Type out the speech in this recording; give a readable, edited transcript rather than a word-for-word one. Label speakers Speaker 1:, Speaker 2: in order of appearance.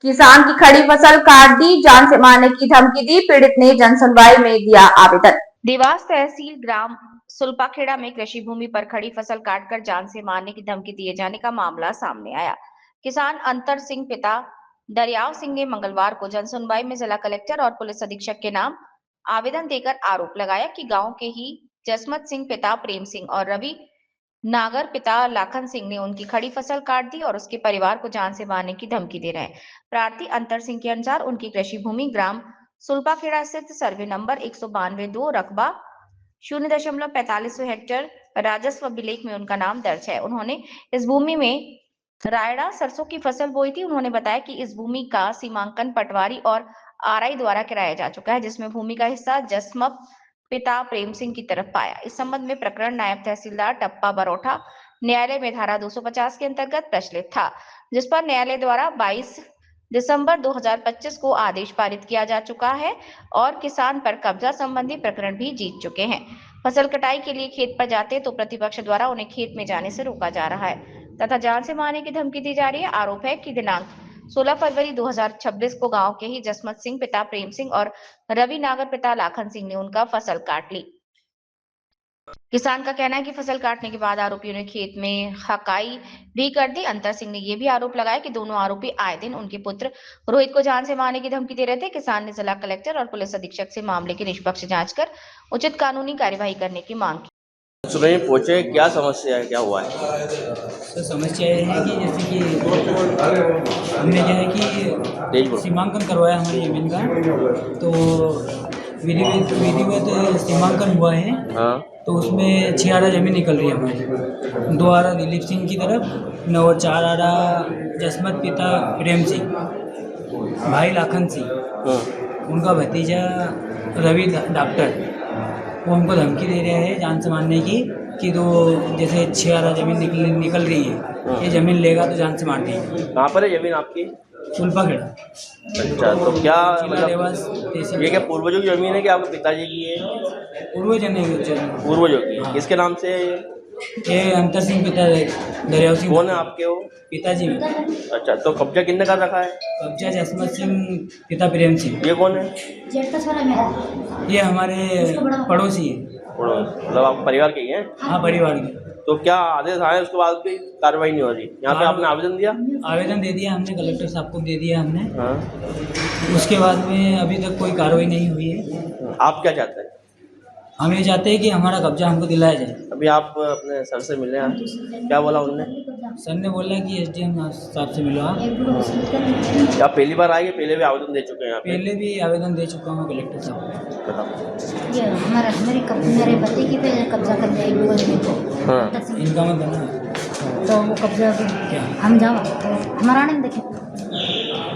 Speaker 1: किसान की खड़ी फसल काट दी, जान से मारने की धमकी दी, पीड़ित ने जनसुनवाई में दिया आवेदन। देवास तहसील ग्राम सुलपाखेड़ा में कृषि भूमि पर खड़ी फसल काटकर जान से मारने की धमकी दिए जाने का मामला सामने आया। किसान अंतर सिंह पिता दरियाव सिंह ने मंगलवार को जनसुनवाई में जिला कलेक्टर और पुलिस अधीक्षक के नाम आवेदन देकर आरोप लगाया कि गांव के ही जसमत सिंह पिता प्रेम सिंह और रवि नागर पिता लाखन सिंह ने उनकी खड़ी फसल काट दी और उसके परिवार को जान से मारने की धमकी दे रहे हैं। प्रार्थी अंतर सिंह के अनुसार उनकी कृषि भूमि ग्राम सुलपाखेड़ा स्थित सर्वे नंबर 192 रकबा 0.45 हेक्टेयर राजस्व अभिलेख में उनका नाम दर्ज है। उन्होंने इस भूमि में रायड़ा सरसों की फसल बोई थी। उन्होंने बताया कि इस भूमि का सीमांकन पटवारी और आरआई द्वारा कराया जा चुका है, जिसमें भूमि का हिस्सा जसमत पिता प्रेम सिंह की तरफ पाया। इस संबंध में प्रकरण नायब तहसीलदार टप्पा बरोठा न्यायालय में धारा 250 के अंतर्गत प्रचलित था, जिस पर न्यायालय द्वारा 22 दिसंबर 2025 को आदेश पारित किया जा चुका है और किसान पर कब्जा संबंधी प्रकरण भी जीत चुके हैं। फसल कटाई के लिए खेत पर जाते तो प्रतिपक्ष द्वारा उन्हें खेत में जाने से रोका जा रहा है तथा जान से मारने की धमकी दी जा रही है। आरोप है कि दिनांक 16 फरवरी 2026 को गांव के ही जसमत सिंह पिता प्रेम सिंह और रवि नागर पिता लाखन सिंह ने उनका फसल काट ली। किसान का कहना है कि फसल काटने के बाद आरोपियों ने खेत में हकाई भी कर दी। अंतर सिंह ने यह भी आरोप लगाया कि दोनों आरोपी आए दिन उनके पुत्र रोहित को जान से मारने की धमकी दे रहे थे। किसान ने जिला कलेक्टर और पुलिस अधीक्षक से मामले की निष्पक्ष जांच कर उचित कानूनी कार्यवाही करने की मांग की।
Speaker 2: सुबह पहुंचे, क्या समस्या है, क्या हुआ है?
Speaker 3: तो समस्या ये है कि जैसे कि हमने क्या है कि सीमांकन करवाया हमारी ज़मीन का, तो विधिवत सीमांकन हुआ है।
Speaker 2: हाँ।
Speaker 3: तो उसमें 6 आरा ज़मीन निकल रही है हमारी, 2 आरा दिलीप सिंह की तरफ और 4 आरा जसमत पिता प्रेम सिंह, भाई लाखन सिंह, उनका भतीजा रवि डॉक्टर, वो हमको धमकी दे रहे हैं जान से मारने की कि तो जैसे 6 आरा ज़मीन निकल रही है, ये ज़मीन लेगा तो जान से मार देंगे।
Speaker 2: कहाँ पर है ज़मीन आपकी?
Speaker 3: सुलपाखेड़ा।
Speaker 2: अच्छा, तो क्या मतलब ये क्या पूर्वजों की ज़मीन है कि आपके पिताजी की है? पूर्वजों की।
Speaker 3: हाँ।
Speaker 2: किसके नाम से है
Speaker 3: ये अंतर सिंह पिता दरियाव सिंह।
Speaker 2: कौन है आपके वो?
Speaker 3: पिताजी में।
Speaker 2: अच्छा, तो कब्जा किसने कर रखा है?
Speaker 3: कब्जा जसमत सिंह पिता प्रेम सिंह।
Speaker 2: ये कौन है?
Speaker 3: ये हमारे पड़ोसी है।
Speaker 2: मतलब आप परिवार के ही हैं?
Speaker 3: हाँ, परिवार के।
Speaker 2: तो क्या आदेश आए उसके बाद भी कार्रवाई नहीं हो रही? यहाँ पे आपने आवेदन दिया?
Speaker 3: आवेदन दे दिया हमने, कलेक्टर साहब को दे दिया हमने।
Speaker 2: हाँ।
Speaker 3: उसके बाद में अभी तक कोई कार्रवाई नहीं हुई है।
Speaker 2: आप क्या चाहते हैं?
Speaker 3: हम ये चाहते हैं कि हमारा कब्जा हमको दिलाया जाए।
Speaker 2: अभी आप अपने सर से मिले हैं, क्या बोला उन्होंने?
Speaker 3: सर ने बोला कि एसडीएम साहब से मिलो आप।
Speaker 2: आप पहली बार आए, पहले भी आवेदन दे चुके हैं? यहाँ
Speaker 3: पहले भी आवेदन दे चुका हूँ कलेक्टर साहब को।
Speaker 4: ये मेरे पति की पे कब्जा कर लिया 1-2 जगह पे।
Speaker 2: हाँ।
Speaker 3: इनका मत बना
Speaker 4: तो वो कब्जा हम जाओ तो हमारा नहीं देखे।